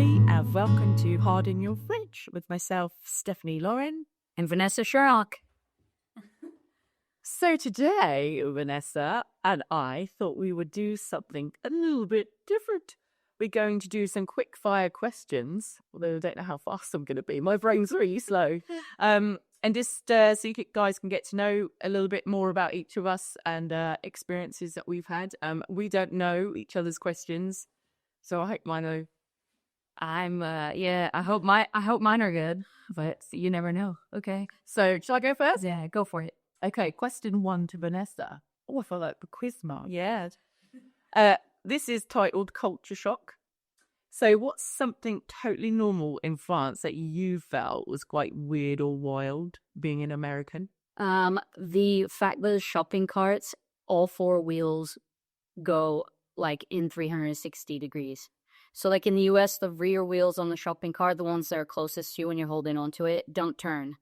everybody, and welcome to Pardon Your French with myself, Stephanie Lauren. And Vanessa Sherlock. So today, Vanessa and I thought we would do something a little bit different. We're going to do some quick fire questions, although I don't know how fast I'm going to be. My brain's really slow. And just so you guys can get to know a little bit more about each of us and experiences that we've had. We don't know each other's questions, so I hope mine are. I hope mine are good, but you never know. Okay. So shall I go first? Yeah, go for it. Okay, question 1 to Vanessa. Oh, I feel like the quiz mark. Yeah. This is titled Culture Shock. So what's something totally normal in France that you felt was quite weird or wild being an American? The fact that the shopping carts, all four wheels go like in 360 degrees. So like in the US, the rear wheels on the shopping cart, the ones that are closest to you when you're holding onto it, don't turn.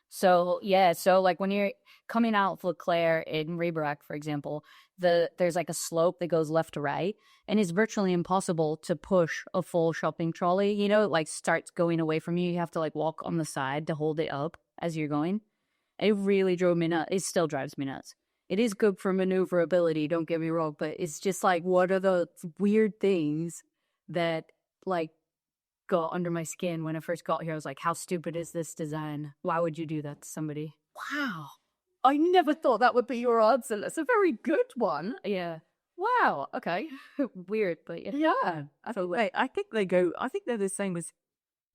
So yeah, so like when you're coming out of Leclerc in Rieberach, for example, there's like a slope that goes left to right, and it's virtually impossible to push a full shopping trolley. You know, it like starts going away from you. You have to like walk on the side to hold it up as you're going. It really drove me nuts. It still drives me nuts. It is good for maneuverability, don't get me wrong, but it's just like, what are the weird things that like got under my skin when I first got here? I was like, how stupid is this design? Why would you do that to somebody? Wow. I never thought that would be your answer. That's a very good one. Yeah. Wow. Okay. Weird, but yeah. Yeah. I think they're the same as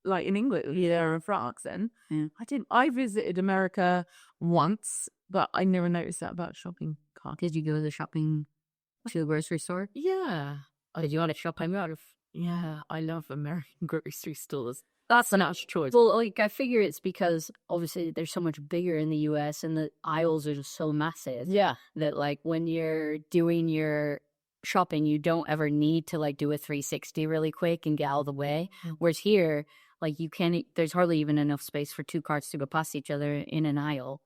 like in England, in France then. Yeah. I visited America once, but I never noticed that about shopping carts. Did you go to the grocery store? Yeah. Did you want to shop out of? Yeah, I love American grocery stores. That's a nice choice. Well, like, I figure it's because obviously they're so much bigger in the US and the aisles are just so massive. Yeah. That like when you're doing your shopping, you don't ever need to like do a 360 really quick and get out of the way. Whereas here, like there's hardly even enough space for two carts to go past each other in an aisle.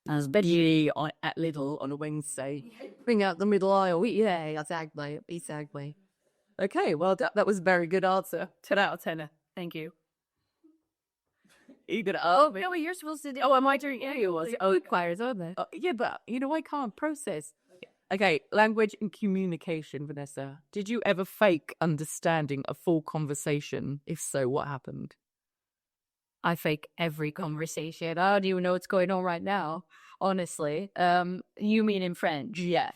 Especially at Lidl on a Wednesday. Bring out the middle aisle. Yeah, exactly. Okay, well, that was a very good answer. 10 out of 10. Thank you. You gonna me? No, you're supposed to do. Oh, am I doing? Yeah, you was. Oh, choirs, aren't they? Yeah, but I can't process. Okay, language and communication, Vanessa. Did you ever fake understanding a full conversation? If so, what happened? I fake every conversation. I don't even know what's going on right now, honestly. You mean in French? Yeah.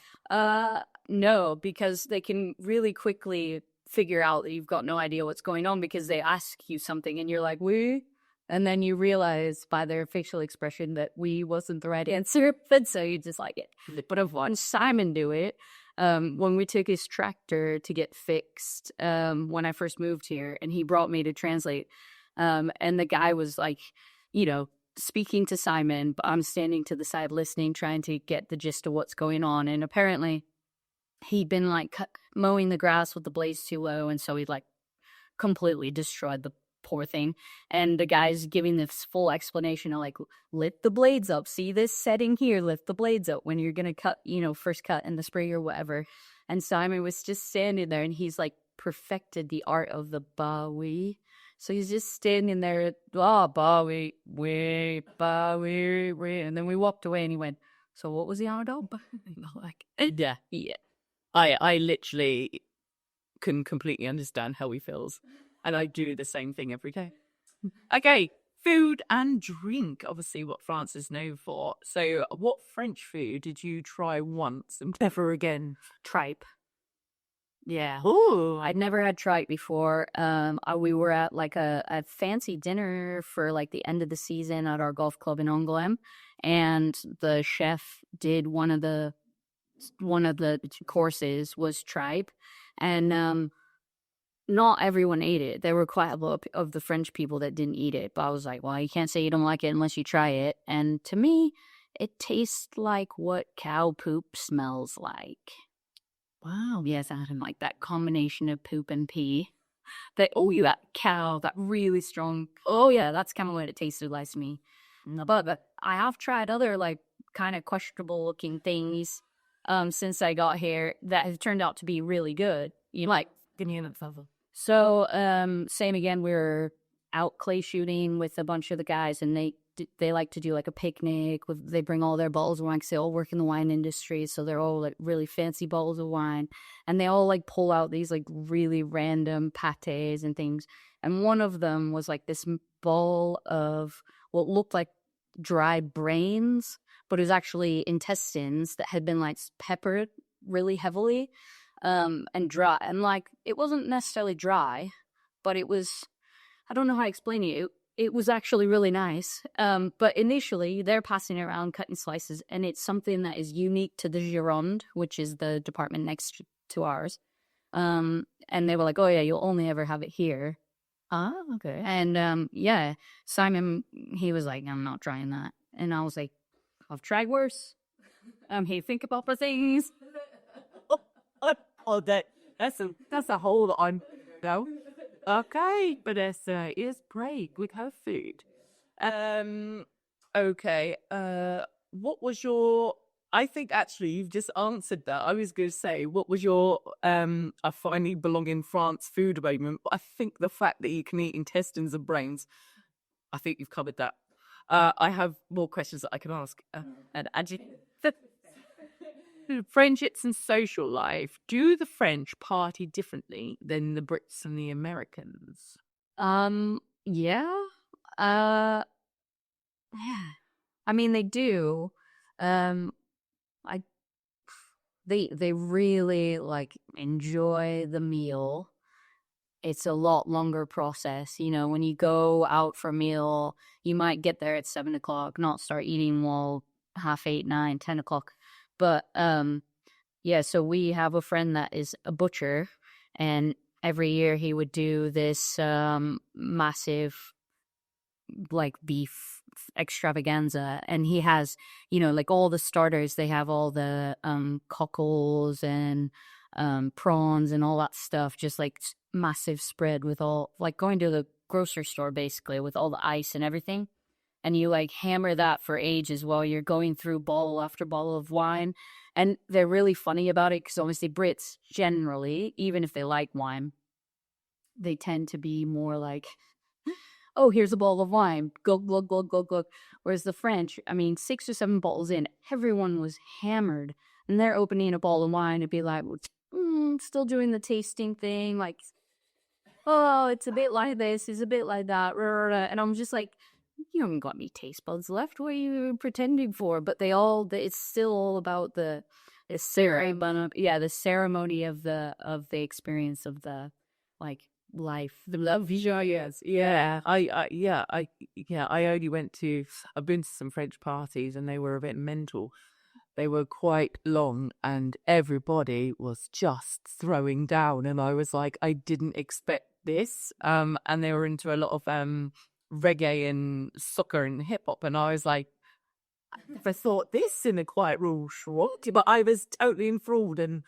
No, because they can really quickly figure out that you've got no idea what's going on because they ask you something and you're like, we? And then you realize by their facial expression that we wasn't the right answer, and so you just like it. But I've watched Simon do it when we took his tractor to get fixed when I first moved here, and he brought me to translate. And the guy was like, speaking to Simon, but I'm standing to the side listening, trying to get the gist of what's going on. And apparently he'd been like mowing the grass with the blades too low, and so he'd like completely destroyed the poor thing. And the guy's giving this full explanation of like, lift the blades up, see this setting here, lift the blades up when you're gonna cut, first cut in the spray or whatever. And Simon was just standing there, and he's like perfected the art of the ba oui. So he's just standing there, ba oui, and then we walked away, and he went, so what was the on about? Like, yeah. I literally can completely understand how he feels. And I do the same thing every day. Okay, food and drink. Obviously, what France is known for. So, what French food did you try once and never again? Tripe. Yeah. Ooh, I'd never had tripe before. We were at like a fancy dinner for like the end of the season at our golf club in Angoulême, and the chef did one of the courses was tripe, and not everyone ate it. There were quite a lot of the French people that didn't eat it, but I was like, well, you can't say you don't like it unless you try it. And to me, it tastes like what cow poop smells like. wow. Yes, I didn't like that combination of poop and pee. That cow, that really strong. Oh yeah, that's kind of what it tasted like to me. But I have tried other like kind of questionable looking things since I got here that have turned out to be really good. You like? Give me an example. So, same again. We were out clay shooting with a bunch of the guys, and they like to do like a picnic. They bring all their bottles of wine because they all work in the wine industry, so they're all like really fancy bottles of wine, and they all like pull out these like really random pates and things. And one of them was like this ball of what looked like dry brains, but it was actually intestines that had been like peppered really heavily, and dry. And like it wasn't necessarily dry, but it was, I don't know how to explain it. It was actually really nice. But initially, they're passing it around, cutting slices, and it's something that is unique to the Gironde, which is the department next to ours. And they were like, "Oh yeah, you'll only ever have it here." Ah, okay. And yeah, Simon, he was like, "I'm not trying that," and I was like, "I've tried worse. Hey, think about the things." Oh, that's a whole lot on. No. Okay, Vanessa is brave with her food. Okay. What was your? I think actually you've just answered that. I was going to say, what was your I finally belong in France food moment, but I think the fact that you can eat intestines and brains, I think you've covered that. I have more questions that I can ask. And the friendships and social life. Do the French party differently than the Brits and the Americans? Yeah. Uh, yeah. I mean, they do. Um, I they really like enjoy the meal. It's a lot longer process. You know, when you go out for a meal, you might get there at 7 o'clock, not start eating while half 8, 9, 10 o'clock. But yeah, so we have a friend that is a butcher, and every year he would do this massive like beef extravaganza, and he has, you know, like all the starters. They have all the cockles and prawns and all that stuff, just like massive spread with all, like going to the grocery store basically with all the ice and everything. And you like hammer that for ages while you're going through bottle after bottle of wine. And they're really funny about it because obviously Brits generally, even if they like wine, they tend to be more like, oh, here's a bottle of wine, glug, glug, glug, glug, glug. Whereas the French, I mean, 6 or 7 bottles in, everyone was hammered. And they're opening a bottle of wine and be like, still doing the tasting thing. Like, oh, it's a bit like this, it's a bit like that. And I'm just like, you haven't got any taste buds left. What are you pretending for? But it's still all about the ceremony. Yeah, the ceremony of the experience of the like life. The love joyous. Yeah. I only I've been to some French parties and they were a bit mental. They were quite long and everybody was just throwing down. And I was like, I didn't expect this. And they were into a lot of reggae and soccer and hip hop. And I was like, I never thought this in a quiet rural short, but I was totally enthralled and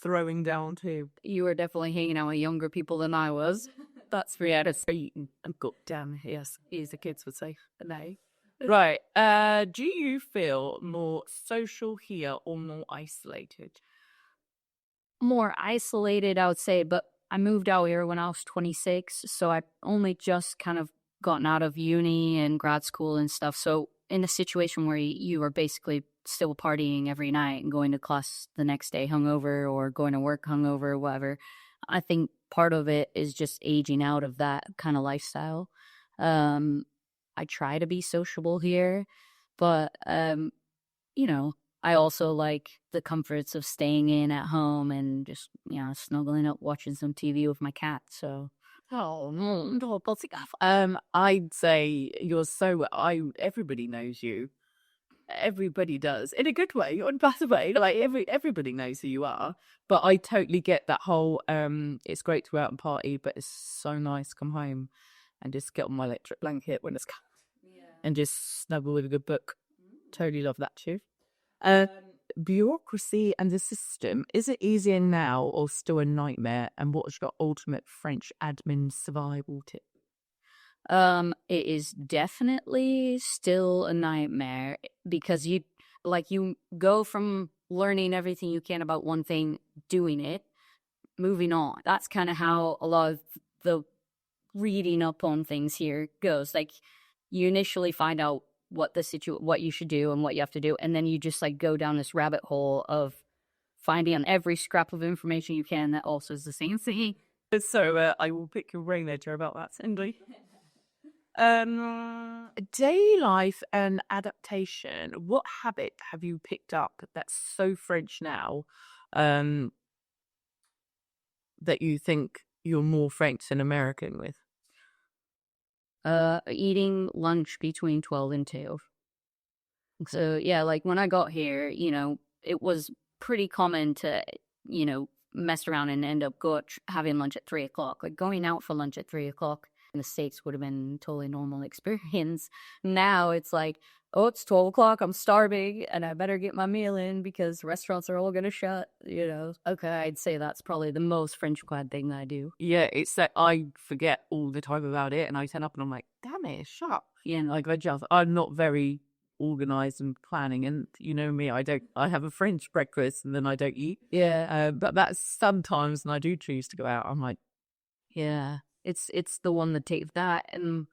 throwing down too. You were definitely hanging out with younger people than I was. That's for you to see and got down. Yes, as the kids would say. No. Right. Do you feel more social here or more isolated? More isolated, I would say, but I moved out here when I was 26, so I only just kind of gotten out of uni and grad school and stuff. So in a situation where you are basically still partying every night and going to class the next day hungover or going to work hungover or whatever, I think part of it is just aging out of that kind of lifestyle. I try to be sociable here, but you know, I also like the comforts of staying in at home and just, you know, snuggling up, watching some TV with my cat. So, Oh, no, I'd say everybody knows you. Everybody does in a good way or in a bad way. Like everybody knows who you are. But I totally get that whole. It's great to go out and party, but it's so nice to come home and just get on my electric blanket when it's cold and just snuggle with a good book. Totally love that too. Bureaucracy and the system, is it easier now or still a nightmare? And what's your ultimate French admin survival tip? it is definitely still a nightmare because you go from learning everything you can about one thing, doing it, moving on. That's kind of how a lot of the reading up on things here goes. Like, you initially find out what what you should do and what you have to do, and then you just like go down this rabbit hole of finding on every scrap of information you can that also is the same thing. So I will pick your brain later about that, Cindy. Daily life and adaptation. What habit have you picked up that's so French now, that you think you're more French than American with? Eating lunch between 12 and 2. So yeah, like when I got here, it was pretty common to, mess around and end up having lunch at 3 o'clock. Like going out for lunch at 3 o'clock in the States would have been a totally normal experience. Now it's like, oh, it's 12 o'clock, I'm starving, and I better get my meal in because restaurants are all gonna shut, Okay, I'd say that's probably the most French-clad thing that I do. Yeah, it's that I forget all the time about it, and I turn up and I'm like, damn it, shut up. Yeah. Like I'm not very organized and planning, and you know me, I have a French breakfast and then I don't eat. Yeah. But that's sometimes when I do choose to go out, I'm like, Yeah. It's the one that takes that, and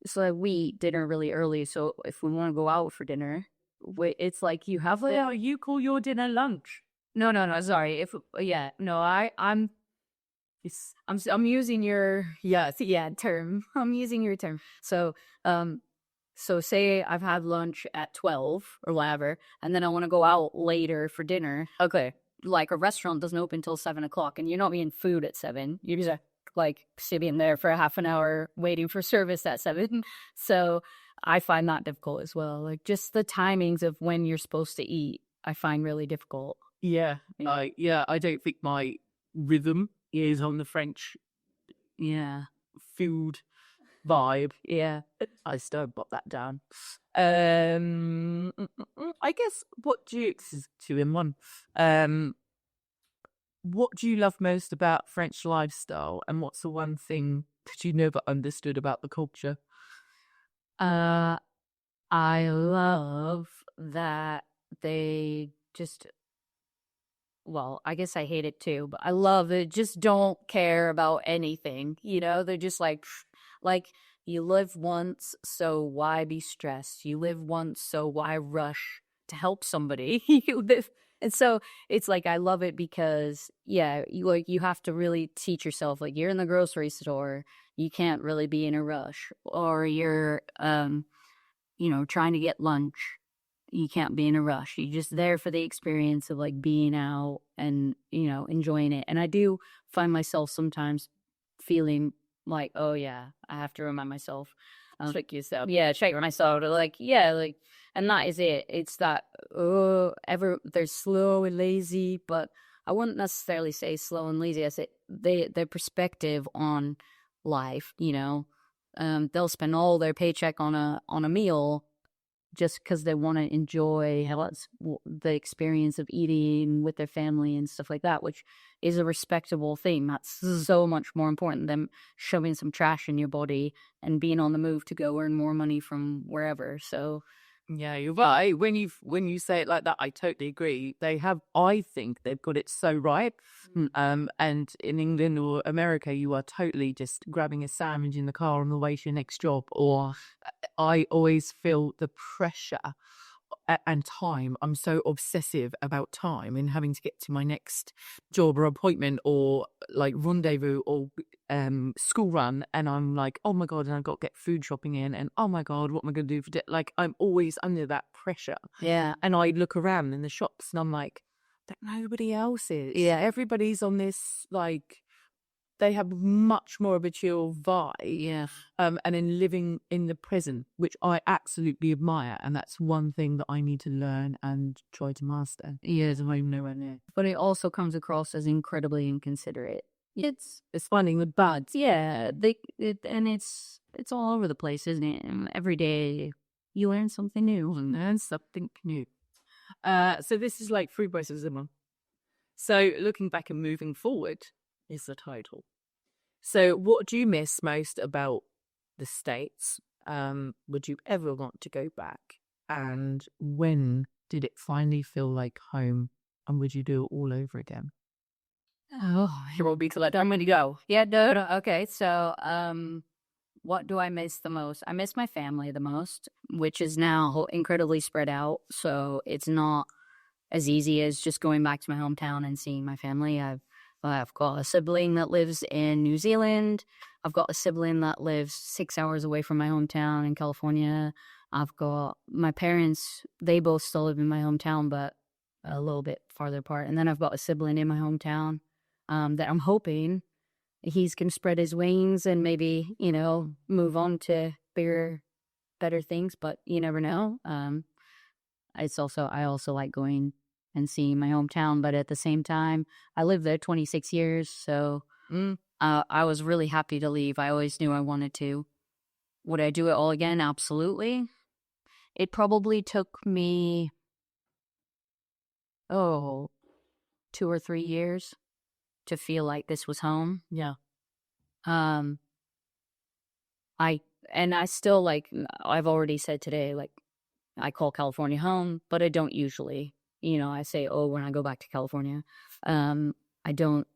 so like we eat dinner really early. So if we want to go out for dinner, it's like you have like, well, you call your dinner lunch. no, sorry. I'm using your term. I'm using your term. So say I've had lunch at 12 or whatever, and then I want to go out later for dinner. Okay, like a restaurant doesn't open till 7 o'clock, and you're not eating food at 7. You're just like sitting there for a half an hour waiting for service at 7. So I find that difficult as well. Like just the timings of when you're supposed to eat, I find really difficult. Yeah. I don't think my rhythm is on the French food vibe. Yeah. I still got that down. I guess what do you 2 in 1? What do you love most about French lifestyle, and what's the one thing that you never understood about the culture? I love that they just, well, I guess I hate it too, but I love they just don't care about anything. They're just like you live once, so why be stressed? You live once, so why rush to help somebody? And so it's like I love it because you have to really teach yourself, like you're in the grocery store, you can't really be in a rush, or you're trying to get lunch, you can't be in a rush. You're just there for the experience of like being out and enjoying it. And I do find myself sometimes feeling like, oh yeah, I have to remind myself, trick yourself. Yeah, check myself. And that is it. It's that they're slow and lazy, but I wouldn't necessarily say slow and lazy. I say their perspective on life. They'll spend all their paycheck on a meal just because they want to enjoy the experience of eating with their family and stuff like that, which is a respectable thing. That's so much more important than shoving some trash in your body and being on the move to go earn more money from wherever. So yeah, you're right. When you say it like that, I totally agree. I think they've got it so right. And in England or America, you are totally just grabbing a sandwich in the car on the way to your next job. Or I always feel the pressure and time. I'm so obsessive about time and having to get to my next job or appointment or like rendezvous or school run, and I'm like, oh my god, and I've got to get food shopping in, and oh my god, what am I going to do for like I'm always under that pressure. Yeah. And I look around in the shops and I'm like, that nobody else is. Yeah. Everybody's on this, like, they have much more of a chill vibe. Yeah. And in living in the present, which I absolutely admire. And that's one thing that I need to learn and try to master. Yeah. I'm nowhere near. But it also comes across as incredibly inconsiderate. It's finding the buds. Yeah. And it's all over the place, isn't it? And every day you learn something new. So this is like Food by Zimmer. So looking back and moving forward is the title. So what do you miss most about the States? Would you ever want to go back? And when did it finally feel like home? And would you do it all over again? Oh, She will be to let everybody go. yeah, no, okay. So, what do I miss the most? I miss my family the most, which is now incredibly spread out. So it's not as easy as just going back to my hometown and seeing my family. I've got a sibling that lives in New Zealand. I've got a sibling that lives 6 hours away from my hometown in California. I've got my parents, they both still live in my hometown, but a little bit farther apart. And then I've got a sibling in my hometown that I'm hoping he's can spread his wings and maybe, move on to bigger, better things, but you never know. I also like going and seeing my hometown, but at the same time, I lived there 26 years, so I was really happy to leave. I always knew I wanted to. Would I do it all again? Absolutely. It probably took me, 2 or 3 years to feel like this was home. Yeah. Um, I still I've already said today, like, I call California home, but I don't usually. I say, oh, when I go back to California. I don't,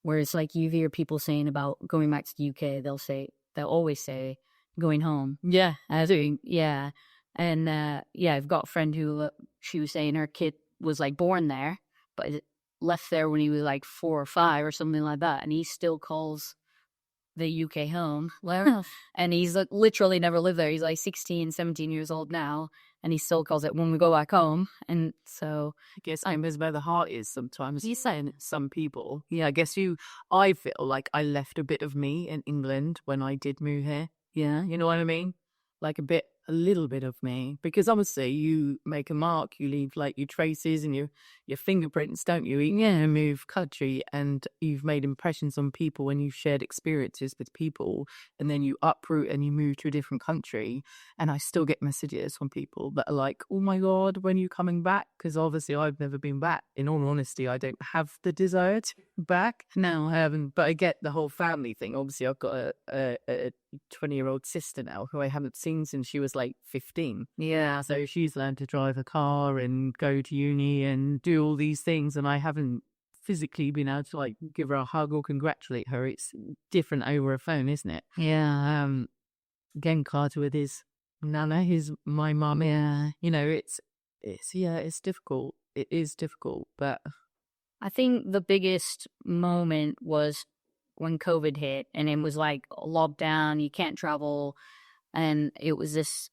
whereas like you hear people saying about going back to the UK, they'll always say going home. Yeah. Yeah. And yeah, I've got a friend who, she was saying her kid was like born there, but left there when he was like 4 or 5 or something like that. And he still calls the UK home. And he's literally never lived there. He's like 16, 17 years old now. And he still calls it when we go back home. And so I guess I'm as where the heart is sometimes. You're saying some people. Yeah, I feel like I left a bit of me in England when I did move here. yeah. You know what I mean? Like a little bit of me. Because obviously you make a mark, you leave like your traces and your fingerprints, don't you? You move country and you've made impressions on people and you've shared experiences with people and then you uproot and you move to a different country. And I still get messages from people that are like, oh my God, when are you coming back? Because obviously I've never been back. In all honesty, I don't have the desire to go back. No, I haven't. But I get the whole family thing. Obviously, I've got a 20-year-old sister now who I haven't seen since she was like 15. Yeah. So she's learned to drive a car and go to uni and do all these things. And I haven't physically been able to like give her a hug or congratulate her. It's different over a phone, isn't it? Yeah. Again, Carter with his nana, my mum. Yeah. It's difficult. It is difficult, but I think the biggest moment was when COVID hit and it was like lockdown, you can't travel. And it was this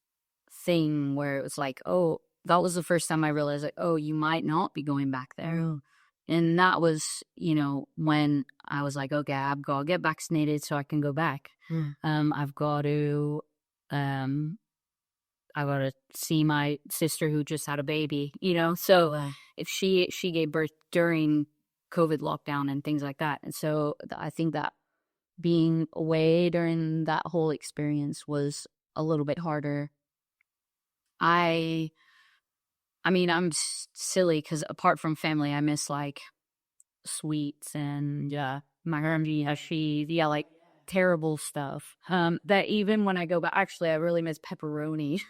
thing where it was like, oh, that was the first time I realized, like, oh, you might not be going back there. And that was, when I was like, okay, I've got to get vaccinated so I can go back. I've got to see my sister who just had a baby, So if she gave birth during COVID lockdown and things like that. And so I think that being away during that whole experience was a little bit harder. I mean, I'm silly because apart from family, I miss like sweets and macaroni, like terrible stuff. That even when I go back, actually, I really miss pepperoni.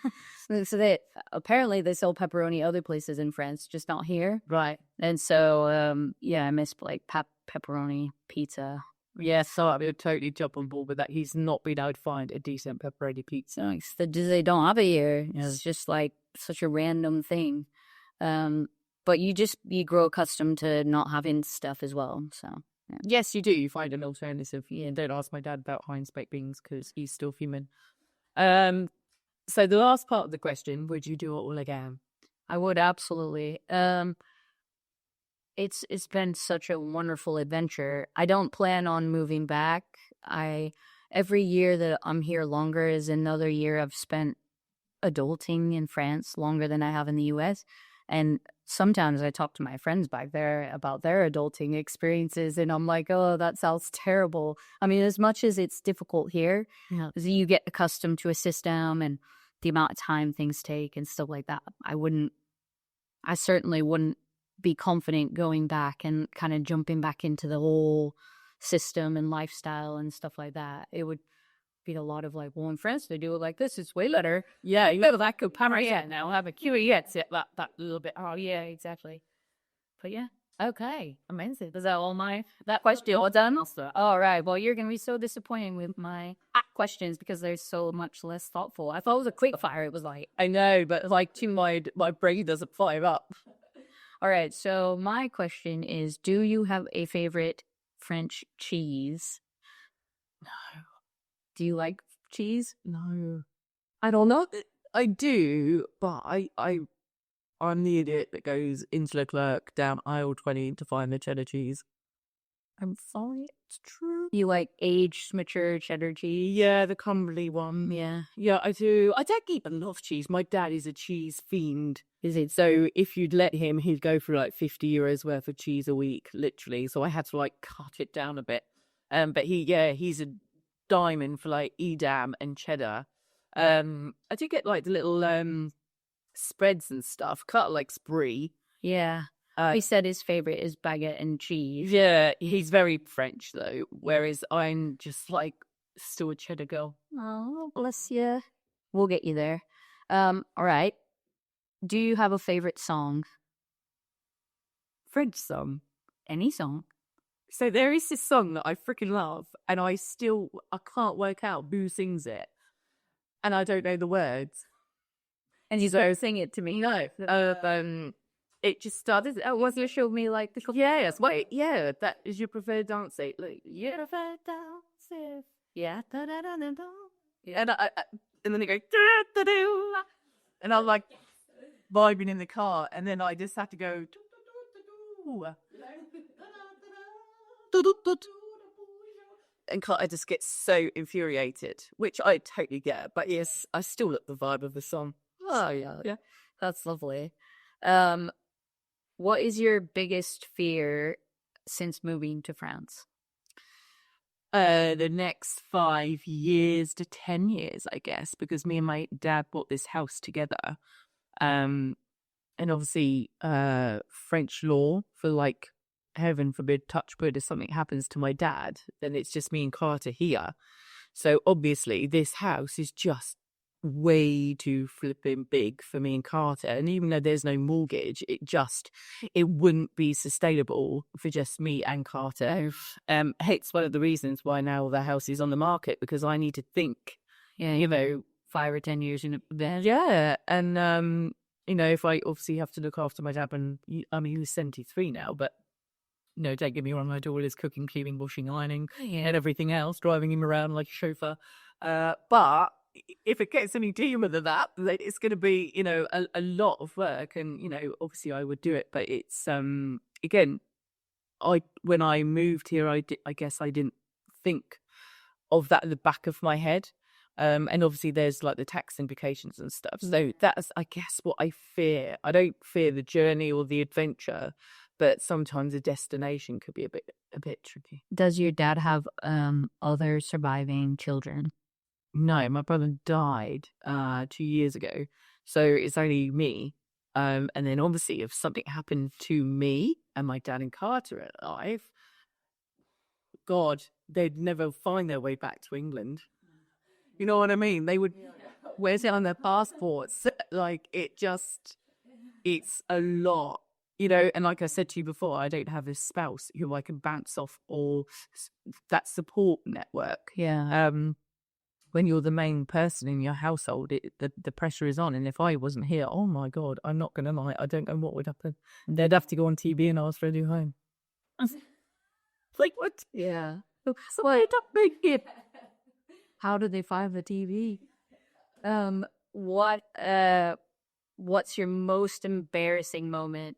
So that apparently they sell pepperoni other places in France, just not here. right. And so, I miss like pepperoni pizza. Yeah, so I would totally jump on board with that. He's not been able to find a decent pepperoni pizza. They don't have it here. It's just like such a random thing. But you grow accustomed to not having stuff as well. So yeah. Yes, you do. You find an alternative. Yeah, don't ask my dad about Heinz baked beans because he's still human. So the last part of the question: would you do it all again? I would absolutely. It's been such a wonderful adventure. I don't plan on moving back. Every year that I'm here longer is another year I've spent adulting in France longer than I have in the US. And sometimes I talk to my friends back there about their adulting experiences and I'm like, oh, that sounds terrible. I mean, as much as it's difficult here, you get accustomed to a system and the amount of time things take and stuff like that. I certainly wouldn't be confident going back and kind of jumping back into the whole system and lifestyle and stuff like that. It would be a lot of like, well, in France they do it like this. It's way better. Yeah, you have that good Yeah, now have a QE. That little bit. Oh yeah, exactly. But yeah, Okay. Amazing. Is that all that question all done? All right. Well, you're going to be so disappointed with my questions because they're so much less thoughtful. I thought it was a quick fire. It was like, I know, but like to my brain doesn't fire up. all right. So my question is, do you have a favorite French cheese? No. Do you like cheese? No. I don't know. I do, but I'm the idiot that goes into Leclerc down aisle 20 to find the cheddar cheese. I'm sorry, it's true. You like aged, mature cheddar cheese? Yeah, the Cumberly one. Yeah. Yeah, I do. I don't eat a lot of cheese. My dad is a cheese fiend. Is it? So if you'd let him, he'd go for like 50 euros worth of cheese a week, literally. So I had to like cut it down a bit. But he's a diamond for like Edam and cheddar. I do get like the little spreads and stuff, cut like Brie. Yeah. He said his favorite is baguette and cheese. Yeah, he's very French though, whereas I'm just like still a cheddar girl. Oh, bless you. We'll get you there. All right. Do you have a favorite song? French song. Any song? So there is this song that I freaking love, and I can't work out who sings it, and I don't know the words. And you don't sing it to me? No. It just started. Was you showed me like the Yes, wait, yeah, that is your preferred dance. Like your preferred dance. Yeah. And and then it goes, "Do-do-do-do," and I'm like vibing in the car, and then I just have to go. "Do-do-do-do." And I just get so infuriated, which I totally get. But yes, I still look the vibe of the song. Oh yeah. Yeah. That's lovely. What is your biggest fear since moving to France? The next 5 years to 10 years, I guess, because me and my dad bought this house together. And obviously, French law for like, heaven forbid, touch wood, if something happens to my dad, then it's just me and Carter here. So obviously, this house is just way too flipping big for me and Carter. And even though there's no mortgage, it wouldn't be sustainable for just me and Carter. It's one of the reasons why now the house is on the market, because I need to think, Yeah, 5 or 10 years in advance. yeah. And if I obviously have to look after my dad, and he's 73 now, but don't get me wrong, I do all his cooking, cleaning, washing, ironing, and everything else, driving him around like a chauffeur. But if it gets any deeper than that, then it's going to be, a lot of work. And, obviously I would do it. But it's, again, when I moved here, I guess I didn't think of that at the back of my head. And obviously there's like the tax implications and stuff. So that's, I guess, what I fear. I don't fear the journey or the adventure, but sometimes the destination could be a bit tricky. Does your dad have other surviving children? No, my brother died 2 years ago, so it's only me. And then obviously, if something happened to me and my dad and Carter are alive, God, they'd never find their way back to England. You know what I mean? They would. Where's it on their passports? Like it's a lot. And like I said to you before, I don't have a spouse who I can bounce off or that support network. Yeah. When you're the main person in your household, the pressure is on. And if I wasn't here, oh my God, I'm not going to lie, I don't know what would happen. They'd have to go on TV and ask for a new home. Like, what? Yeah. So I don't make it. How do they find the TV? What's your most embarrassing moment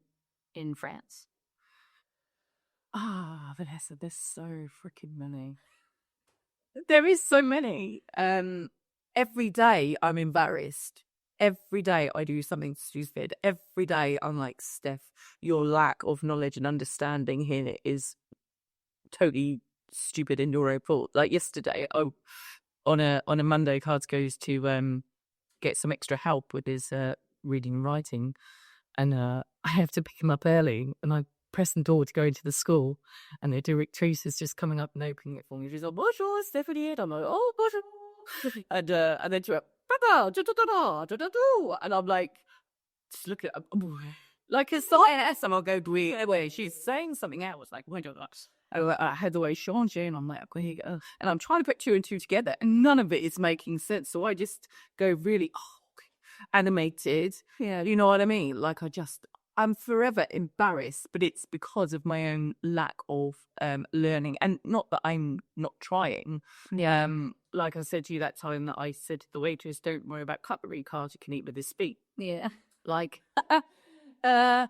in France? Vanessa, there's so freaking many. There is so many. Every day I'm embarrassed. Every day I do something stupid. Every day I'm like, Steph, your lack of knowledge and understanding here is totally stupid and your own fault. Like yesterday, on a Monday, Cards goes to get some extra help with his reading and writing, and I have to pick him up early, and I press the door to go into the school, and the directrice is just coming up and opening it for me. She's like, "Bonjour, Stephanie," and I'm like, "Oh, bonjour," and then she went, "Papa, da-da-da-da, da-da-da," and I'm like, just look at, like a science, and I'll go, wait, she's saying something else. Like, wait, I had the way change, and I'm like, okay, and I'm trying to put two and two together, and none of it is making sense. So I just go really animated. Yeah, you know what I mean? Like, I'm forever embarrassed, but it's because of my own lack of learning, and not that I'm not trying. Yeah. Like I said to you that time that I said to the waitress, "Don't worry about cutlery, cards you can eat with his feet." Yeah. Like, yeah,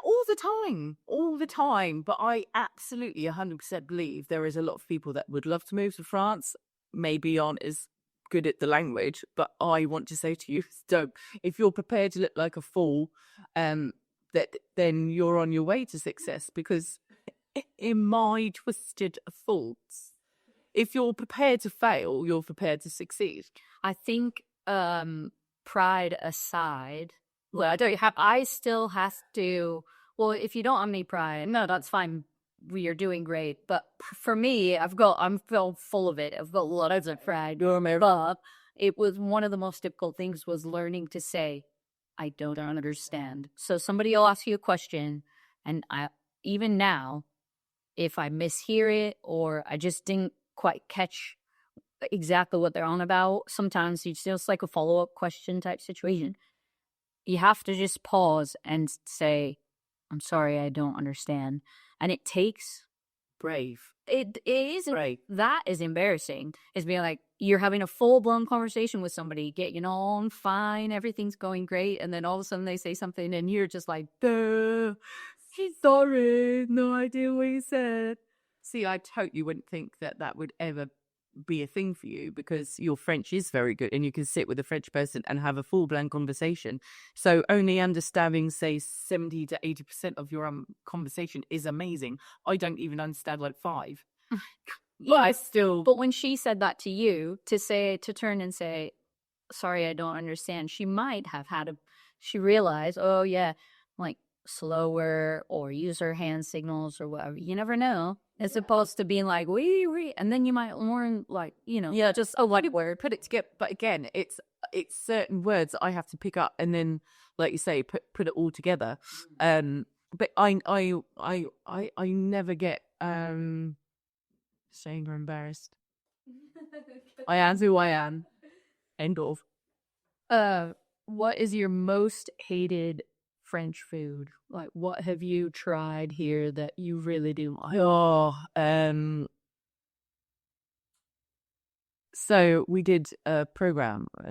all the time. But I absolutely 100% believe there is a lot of people that would love to move to France, maybe aren't as good at the language, but I want to say to you, don't. If you're prepared to look like a fool, that then you're on your way to success, because in my twisted thoughts, if you're prepared to fail, you're prepared to succeed. I think pride aside, well, I still have to, well, if you don't have any pride, no, that's fine. You're doing great. But for me, I'm filled full of it. I've got loads of pride. But it was one of the most difficult things was learning to say, I don't understand. So somebody will ask you a question, and even now, if I mishear it or I just didn't quite catch exactly what they're on about, sometimes it's just like a follow-up question type situation. You have to just pause and say, I'm sorry, I don't understand. And it takes Brave. it is Brave. that is embarrassing. Is being like, you're having a full-blown conversation with somebody, getting on fine, everything's going great, and then all of a sudden they say something and you're just like, duh, he's sorry, no idea what he said. See, I totally wouldn't think that would ever be a thing for you, because your French is very good and you can sit with a French person and have a full-blown conversation. So only understanding, say, 70 to 80% of your conversation is amazing. I don't even understand like 5. But I still... But when she said that to you, to turn and say, sorry, I don't understand, she might have she realized, oh yeah, like slower or use her hand signals or whatever. You never know. As opposed to being like, wee, and then you might learn, like, yeah, just one word, put it together. But again, it's certain words that I have to pick up and then, like you say, put it all together. But I never get ashamed or embarrassed. I am who I am. End of. What is your most hated French food? Like, what have you tried here that you really do like? So we did a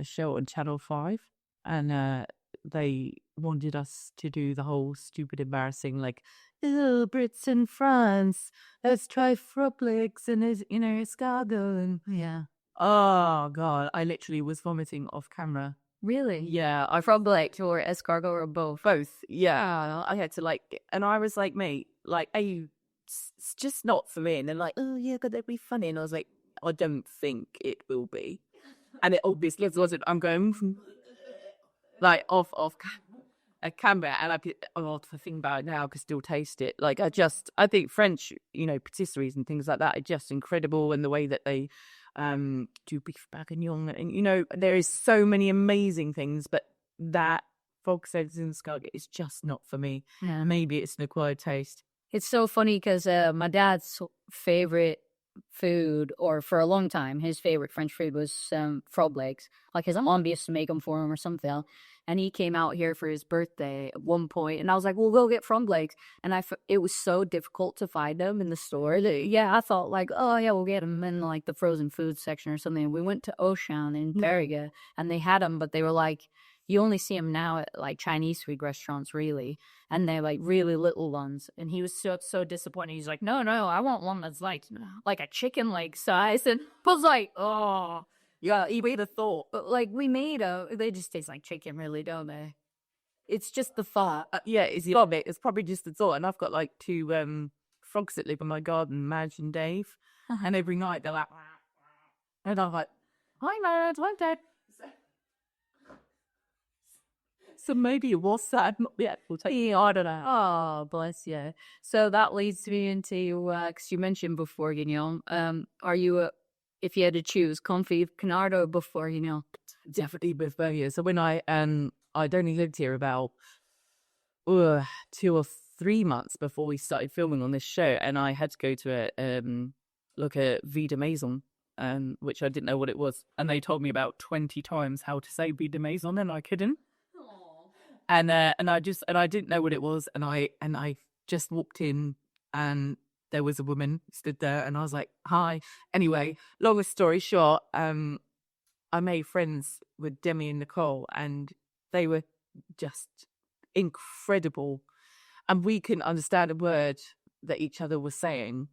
show on Channel 5, and they wanted us to do the whole stupid, embarrassing, like, oh, Brits in France, let's try frog legs and, escargot. And Yeah. oh, God, I literally was vomiting off camera. Really? Yeah. Frog legs or escargot or both? Both, yeah. I had to, and I was like, mate, like, it's just not for me. And they're like, oh, yeah, but that'd be funny. And I was like, I don't think it will be. And it obviously wasn't. I'm going like off a camera, and I think about it now, I could still taste it. Like, I think French, patisseries and things like that are just incredible, and the way that they do beef bourguignon, and there is so many amazing things, but that frog's eggs and escargot is just not for me. Yeah. Maybe it's an acquired taste. It's so funny because my dad's favorite food, or for a long time, his favorite French food was frog legs. Like, his mom used to make them for him or something. And he came out here for his birthday at one point, and I was like, "We'll go get frog legs." And it was so difficult to find them in the store. Yeah, I thought like, "Oh yeah, we'll get them in like the frozen food section or something." And we went to Auchan in Berge, and they had them, but they were like, you only see them now at like Chinese food restaurants, really, and they're like really little ones. And he was so disappointed. He's like, no, I want one that's like a chicken leg size. And I was like, oh, yeah, you would have thought. But like, we made they just taste like chicken, really, don't they? It's just the thought. Yeah, it's probably just the thought. And I've got like 2 frogs that live in my garden, Madge and Dave, and every night they're like, and I'm like, hi Madge, I'm Dad. So maybe it was sad, not the actual taste. Yeah, I don't know. Oh, bless you. So that leads me into, because you mentioned before, are you, if you had to choose, comfy canard or before, Definitely before. So when I'd only lived here about 2 or 3 months before we started filming on this show, and I had to go to a vie de maison, which I didn't know what it was, and they told me about 20 times how to say vie de maison, and I couldn't. And I didn't know what it was, and I just walked in, and there was a woman stood there, and I was like, "Hi." Anyway, long story short, I made friends with Demi and Nicole, and they were just incredible. And we couldn't understand a word that each other was saying,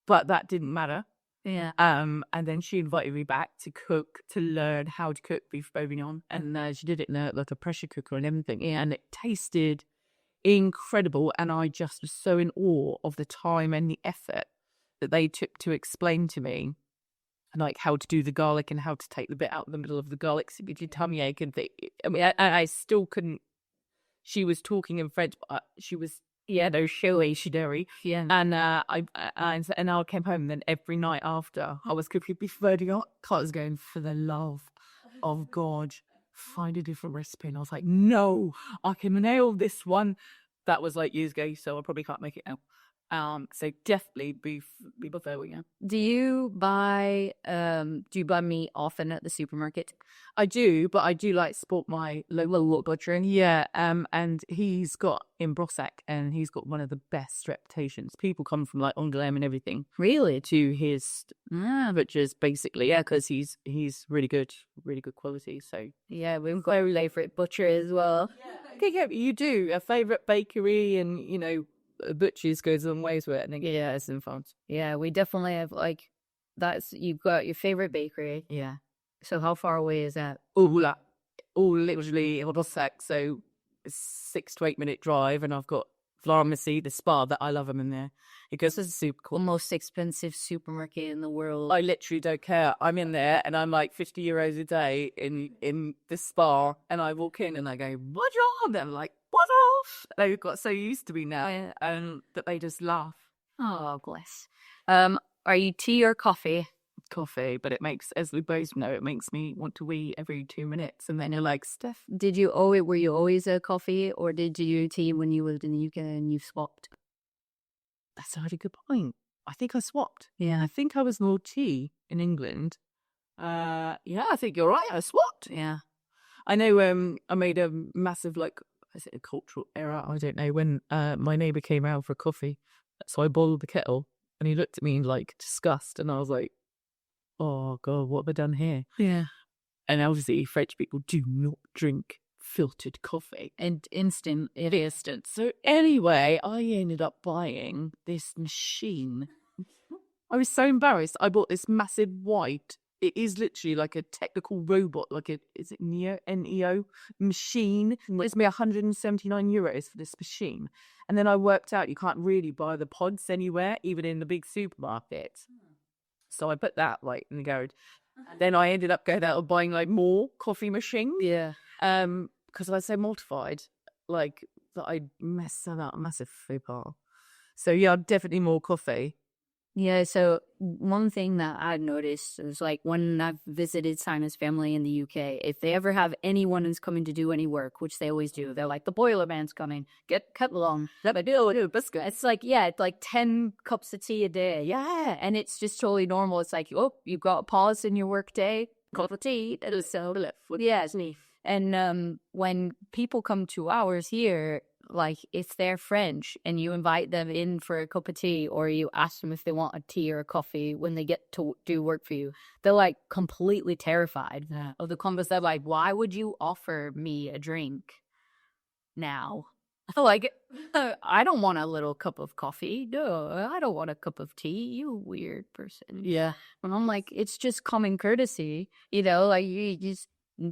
but that didn't matter. Yeah. And then she invited me back to cook, to learn how to cook beef bourguignon, and she did it in like a pressure cooker and everything, and it tasted incredible. And I just was so in awe of the time and the effort that they took to explain to me, like how to do the garlic and how to take the bit out of the middle of the garlic so your tummy ache. And I mean, I still couldn't. She was talking in French, but she was showy. Yeah. And I came home, and then every night after, I was cooking beef bourguignon. I was going, for the love of God, find a different recipe. And I was like, no, I can nail this one. That was like years ago, so I probably can't make it now. So definitely beef bourguignon. Do you buy meat often at the supermarket? I do, but I do like support my local butcher. Yeah, and he's got in Brossack, and he's got one of the best reputations. People come from like Angoulême and everything, Really? to his butchers, basically. Yeah, because he's really good quality. So Yeah, we've got a favorite butcher as well. okay, yeah, you do a favorite bakery, and butchers goes a long ways with it. And then, yeah, it's in France. Yeah, we definitely have you've got your favorite bakery. Yeah. So how far away is that? Literally in Brossack, so 6 to 8 minute drive, and I've got Pharmacy, the spa that I love them in there. Because it's super cool. The most expensive supermarket in the world. I literally don't care. I'm in there, and I'm like €50 a day in the spa, and I walk in and I go, "What on?" They're like, "What off?" They've got so used to me now, that they just laugh. Oh, bless. Are you tea or coffee? Coffee, but it makes, as we both know, it makes me want to wee every 2 minutes, and then you're like, Steph. Were you always a coffee, or did you do tea when you lived in the UK and you swapped? That's a really good point. I think I swapped. Yeah. I think I was more tea in England. Yeah, I think you're right. I swapped. Yeah. I know. I made a massive, is it a cultural error? I don't know. When my neighbour came round for a coffee, so I boiled the kettle, and he looked at me in disgust, and I was like, "Oh God, what have I done here?" Yeah. And obviously, French people do not drink filtered coffee. And instant. It is. So anyway, I ended up buying this machine. I was so embarrassed. I bought this massive white. It is literally like a technical robot, is it Neo machine? It's me €179 for this machine. And then I worked out you can't really buy the pods anywhere, even in the big supermarket. So I put that in the garage. And then I ended up going out and buying more coffee machines. Yeah. Because I was so mortified, that I messed up a massive faux pas. So yeah, definitely more coffee. Yeah, so one thing that I noticed is when I've visited Simon's family in the UK, if they ever have anyone who's coming to do any work, which they always do, they're like, the boiler man's coming, get cut along. It's it's 10 cups of tea a day. Yeah, and it's just totally normal. It's you've got a pause in your work day, cup of tea. Yes. And when people come to ours here, if they're French and you invite them in for a cup of tea, or you ask them if they want a tea or a coffee when they get to do work for you, they're completely terrified of the conversation. They're why would you offer me a drink now? I don't want a little cup of coffee. No, I don't want a cup of tea. You weird person. Yeah. And I'm it's just common courtesy, you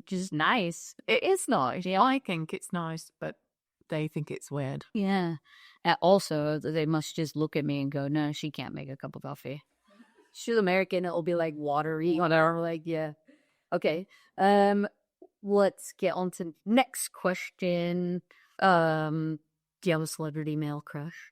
just nice. It is nice. Yeah, I think it's nice, but they think it's weird. Yeah. Also, they must just look at me and go, no, she can't make a cup of coffee. She's American. It'll be watery. Whatever. Yeah. Okay. Let's get on to next question. Do you have a celebrity male crush?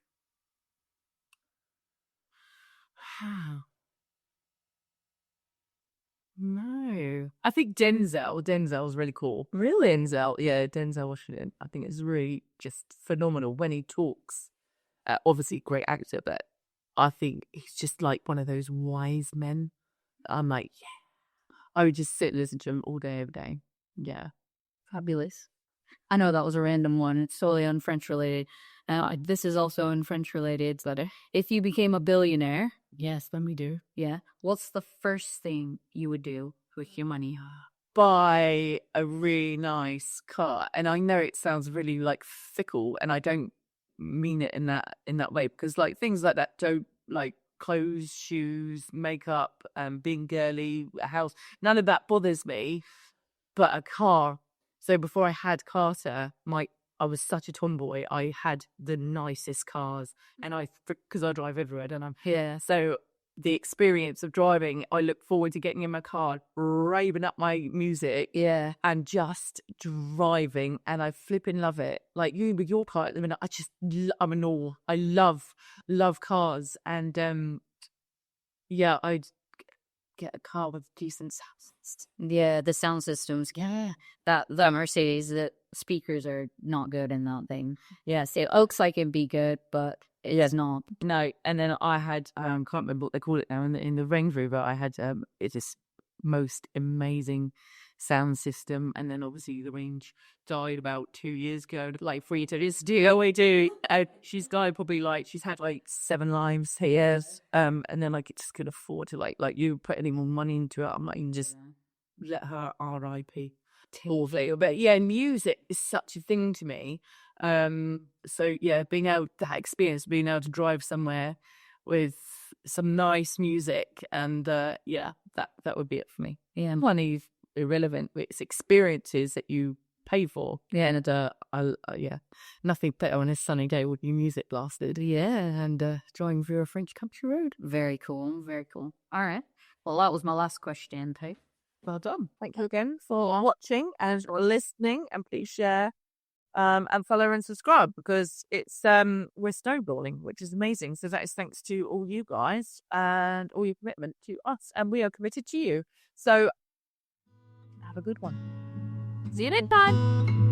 No. I think Denzel's really cool. Really? Denzel Washington. I think it's really just phenomenal when he talks. Obviously, great actor, but I think he's just like one of those wise men. I'm like, yeah. I would just sit and listen to him all day, every day. Yeah. Fabulous. I know that was a random one. It's totally unFrench related. This is also unFrench related. But if you became a billionaire, Yes, when we do. yeah, what's the first thing you would do with your money? Buy a really nice car. And I know it sounds really like fickle, and I don't mean it in that way, because like things like that don't, like clothes, shoes, makeup, being girly, a house, none of that bothers me. But a car. So before I had Carter, I was such a tomboy. I had the nicest cars, and because I drive everywhere, don't I? Yeah. So the experience of driving, I look forward to getting in my car, raving up my music, Yeah. and just driving, and I flipping love it. Like you with your car at the minute, I'm in awe. I love cars, and yeah, I'd get a car with decent sound system. Yeah, the sound systems. Yeah. The Mercedes, the speakers are not good in that thing. Yeah, so it looks like it'd be good, but it is not. No, and then I had can't remember what they call it now, in the Range Rover. I had it's this most amazing sound system, and then obviously the range died about 2 years ago. Like for you to just do, we do. She's got probably she's had like 7 lives here, and then like it just could afford to like you put any more money into it. I'm like, you can just let her R.I.P. Totally. But yeah, music is such a thing to me. So yeah, being able that experience, being able to drive somewhere with some nice music, and yeah, that would be it for me. Yeah. Money's irrelevant. It's experiences that you pay for. Yeah. And yeah, nothing better on a sunny day with your music blasted. Yeah. And driving through a French country road. Very cool. Very cool. All right. Well, that was my last question, Pete. Well done. Thank you again for watching and listening, and please share and follow and subscribe, because it's we're snowballing, which is amazing. So that is thanks to all you guys and all your commitment to us, and we are committed to you. So have a good one. See you next time.